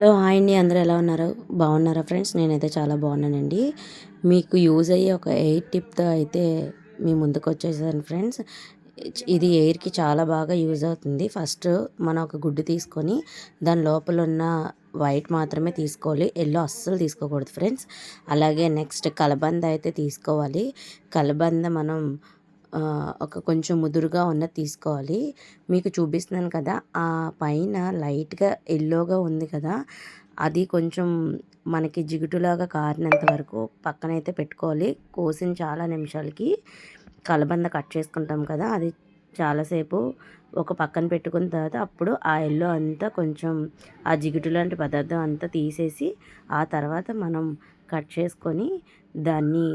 Hello! Hi అండి. అందరూ ఎలా ఉన్నారు? బాగున్నారా ఫ్రెండ్స్? నేనైతే చాలా బాగున్నానండి. మీకు యూజ్ అయ్యే ఒక ఎయిర్ టిప్‌తో అయితే మీ ముందుకొచ్చేసాను ఫ్రెండ్స్. ఇది ఎయిర్‌కి చాలా బాగా యూజ్ అవుతుంది. ఫస్ట్ మనం ఒక గుడ్డు తీసుకొని దాని లోపలున్న వైట్ మాత్రమే తీసుకోవాలి. యెల్లో అస్సలు తీసుకోకూడదు ఫ్రెండ్స్. అలాగే నెక్స్ట్ కలబంద అయితే తీసుకోవాలి. కలబంద మనం ఒక కొంచెం ముదురుగా ఉన్నది తీసుకోవాలి. మీకు చూపిస్తున్నాను కదా! ఆ పైన లైట్‌గా యెల్లోగా ఉంది కదా! అది కొంచెం మనకి జిగుటులాగా కారినంత వరకు పక్కనైతే పెట్టుకోవాలి. కోసిన చాలా నిమిషాలకి కలబంద కట్ చేసుకుంటాం కదా! అది చాలాసేపు ఒక పక్కన పెట్టుకున్న తర్వాత అప్పుడు ఆ యెల్లో అంతా కొంచెం ఆ జిగుటు లాంటి పదార్థం అంతా తీసేసి ఆ తర్వాత మనం కట్ చేసుకొని దాన్ని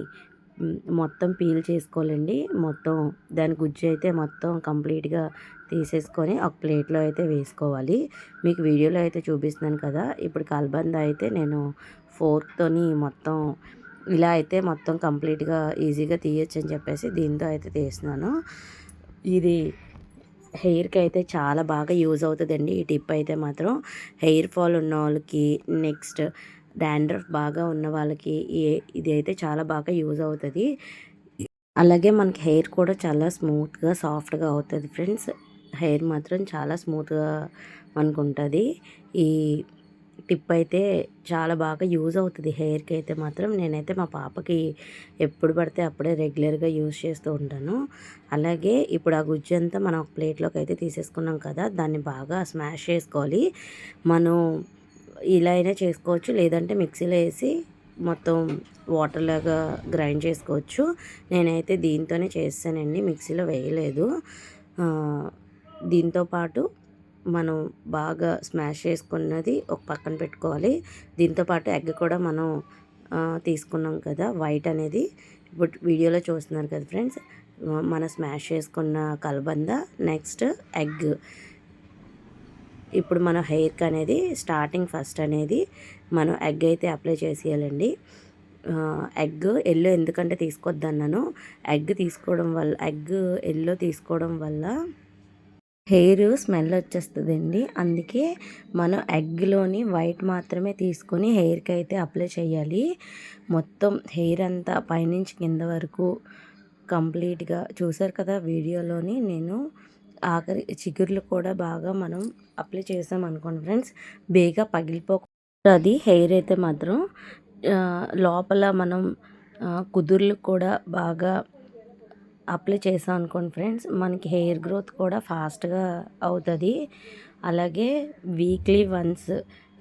మొత్తం పీల్ చేసుకోవాలండి. మొత్తం దాని గుజ్జు అయితే మొత్తం కంప్లీట్‌గా తీసేసుకొని ఒక ప్లేట్‌లో అయితే వేసుకోవాలి. మీకు వీడియోలో అయితే చూపిస్తున్నాను కదా! ఇప్పుడు కలబంద అయితే నేను ఫోర్క్‌తోని మొత్తం ఇలా అయితే మొత్తం కంప్లీట్‌గా ఈజీగా తీయొచ్చని చెప్పేసి దీంతో అయితే తీస్తున్నాను. ఇది హెయిర్‌కి అయితే చాలా బాగా యూజ్ అవుతదండి. ఈ టిప్ అయితే మాత్రం హెయిర్ ఫాల్ ఉన్నోళ్ళకి, నెక్స్ట్ డాండ్రఫ్ బాగా ఉన్న వాళ్ళకి ఇది అయితే చాలా బాగా యూజ్ అవుతది. అలాగే మనకి హెయిర్ కూడా చాలా స్మూత్‌గా, సాఫ్ట్‌గా అవుతది ఫ్రెండ్స్. హెయిర్ మాత్రం చాలా స్మూత్‌గా మనకుంటది. ఈ టిప్ అయితే చాలా బాగా యూజ్ అవుతది హెయిర్‌కి అయితే మాత్రం. నేనైతే మా పాపకి ఎప్పుడు పడితే అప్పుడే రెగ్యులర్‌గా యూజ్ చేస్తూ ఉంటాను. అలాగే ఇప్పుడు ఆ గుజ్జంతా మనం ఒక ప్లేట్‌లోకి అయితే తీసేసుకున్నాం కదా! దాన్ని బాగా స్మాష్ చేసుకోవాలి. మనం ఇలా అయినా చేసుకోవచ్చు. లేదంటే మిక్సీలో ఏసి మొత్తం వాటర్‌లాగా గ్రైండ్ చేసుకోవచ్చు. నేనైతే దీంతోనే చేసేసానండి. మిక్సీలో వేయలేదు. ఆహ్, దీంతో పాటు మనం బాగా స్మాష్ చేసుకున్నది ఒక పక్కన పెట్టుకోవాలి. దీంతో పాటు ఎగ్ కూడా మనం తీసుకున్నాం కదా! వైట్ అనేది ఇప్పుడు వీడియోలో చూస్తున్నారు కదా ఫ్రెండ్స్. మనం స్మాష్ చేసుకున్న కలబంద, నెక్స్ట్ ఎగ్. ఇప్పుడు మన హెయిర్‌కి అనేది స్టార్టింగ్ ఫస్ట్ అనేది మనం ఎగ్ అయితే అప్లై చేసేయాలండి. ఎగ్ యెల్లో ఎందుకంటే తీసుకొద్దన్నాను. ఎగ్ యెల్లో తీసుకోవడం వల్ల హెయిర్ స్మెల్ వచ్చేస్తదండి. అందుకే మనం ఎగ్‌లోని వైట్ మాత్రమే తీసుకొని హెయిర్‌కి అయితే అప్లై చేయాలి. మొత్తం హెయిర్ అంతా పైనుంచి కింద వరకు కంప్లీట్‌గా చూసారు కదా! వీడియోలోని నేను ఆఖరి చిగుర్లు కూడా బాగా మనం అప్లై చేసామనుకోండి ఫ్రెండ్స్, బేగా పగిలిపోతది హెయిర్ అయితే మాత్రం. లోపల మనం కుదుర్లు కూడా బాగా అప్లై చేసాం అనుకోండి ఫ్రెండ్స్, మనకి హెయిర్ గ్రోత్ కూడా ఫాస్ట్‌గా అవుతది. అలాగే వీక్లీ వన్స్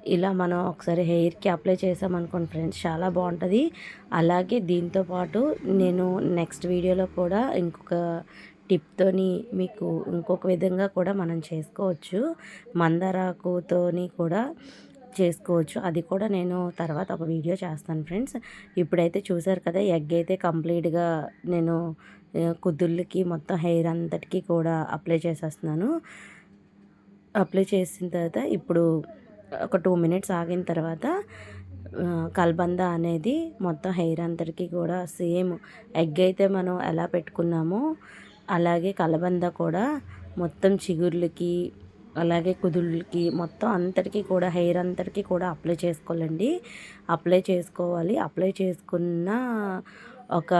ఇలా మనం ఒకసారి హెయిర్‌కి అప్లై చేసామనుకోండి ఫ్రెండ్స్, చాలా బాగుంటది. అలాగే దీంతో పాటు నేను నెక్స్ట్ వీడియోలో కూడా ఇంకొక టిప్‌తోని మీకు ఇంకొక విధంగా కూడా మనం చేసుకోవచ్చు. మందారాకుతోని కూడా చేసుకోవచ్చు. అది కూడా నేను తర్వాత ఒక వీడియో చేస్తాను ఫ్రెండ్స్. ఇప్పుడైతే చూసారు కదా! ఎగ్ అయితే కంప్లీట్‌గా నేను కుదుళ్ళకి మొత్తం హెయిర్ అంతటికి కూడా అప్లై చేసేస్తున్నాను. అప్లై చేసిన తర్వాత ఇప్పుడు ఒక 2 మినిట్స్ ఆగిన తర్వాత కలబంద అనేది మొత్తం హెయిర్ అంతటికి కూడా సేమ్ ఎగ్ అయితే మనం ఎలా పెట్టుకున్నామో అలాగే కలబంద కూడా మొత్తం చిగుర్లకి, అలాగే కుదుళ్ళకి మొత్తం అంతటికి కూడా హెయిర్ అంతటికి కూడా అప్లై చేసుకోవాలండి. అప్లై చేసుకున్న ఒక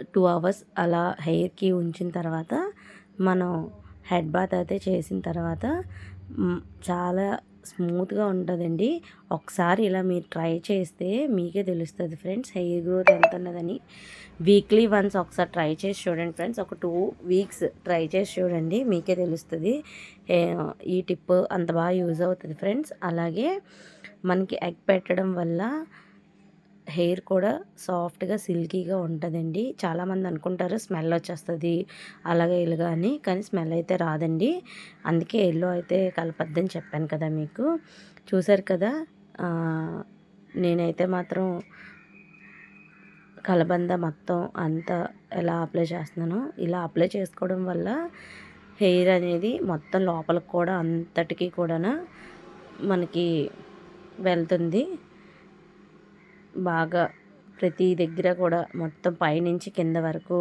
2 అవర్స్ అలా హెయిర్‌కి ఉంచిన తర్వాత మనం హెడ్ బాత్ అయితే చేసిన తర్వాత చాలా స్మూత్‌గా ఉంటదండి. ఒకసారి ఇలా మీరు ట్రై చేస్తే మీకే తెలుస్తది ఫ్రెండ్స్ హెయిర్ గ్రోత్ ఎంత ఉన్నదని. వీక్లీ వన్స్ ఒకసారి ట్రై చేసి చూడండి ఫ్రెండ్స్. ఒక 2 వీక్స్ ట్రై చేసి చూడండి, మీకే తెలుస్తది. ఈ టిప్ అంత బాగా యూజ్ అవుతది ఫ్రెండ్స్. అలాగే మనకి ఎగ్ పెట్టడం వల్ల హెయిర్ కూడా సాఫ్ట్‌గా, సిల్కీగా ఉంటదండి. చాలామంది అనుకుంటారు స్మెల్ వచ్చేస్తది అలాగే ఇలాగ అని. కానీ స్మెల్ అయితే రాదండి. అందుకే యెల్లో అయితే కలపొద్దని చెప్పాను కదా మీకు. చూసారు కదా! నేనైతే మాత్రం కలబంద మొత్తం అంతా ఎలా అప్లై చేస్తున్నానో, ఇలా అప్లై చేసుకోవడం వల్ల హెయిర్ అనేది మొత్తం లోపలికి కూడా అంతటికి కూడాన మనకి వెళ్తుంది. బాగా ప్రతి దగ్గర కూడా మొత్తం పైనుంచి కింద వరకు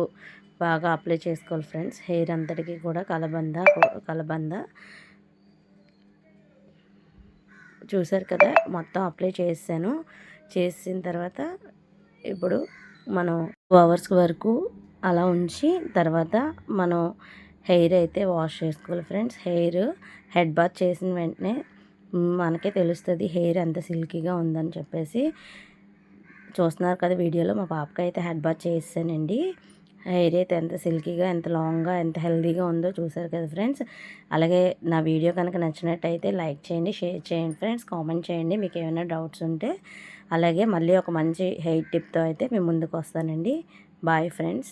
బాగా అప్లై చేసుకోవాలి ఫ్రెండ్స్. హెయిర్ అంతటికి కూడా కలబంద చూసారు కదా, మొత్తం అప్లై చేసాను. చేసిన తర్వాత ఇప్పుడు మనం 2 అవర్స్ వరకు అలా ఉంచి తర్వాత మనం హెయిర్ అయితే వాష్ చేసుకోవాలి ఫ్రెండ్స్. హెడ్ బాత్ చేసిన వెంటనే మనకే తెలుస్తుంది హెయిర్ ఎంత సిల్కీగా ఉందని చెప్పేసి. చూస్తున్నారు కదా వీడియోలో, మా పాపకి అయితే హెడ్ బాత్ చేసానండి. హెయిర్ అయితే ఎంత సిల్కీగా, ఎంత లాంగ్గా, ఎంత హెల్దీగా ఉందో చూసారు కదా ఫ్రెండ్స్. అలాగే నా వీడియో కనుక నచ్చినట్టయితే లైక్ చేయండి, షేర్ చేయండి ఫ్రెండ్స్, కామెంట్ చేయండి మీకు ఏమైనా డౌట్స్ ఉంటే. అలాగే మళ్ళీ ఒక మంచి హెయిర్ టిప్తో అయితే మేము ముందుకు వస్తానండి. Bye friends.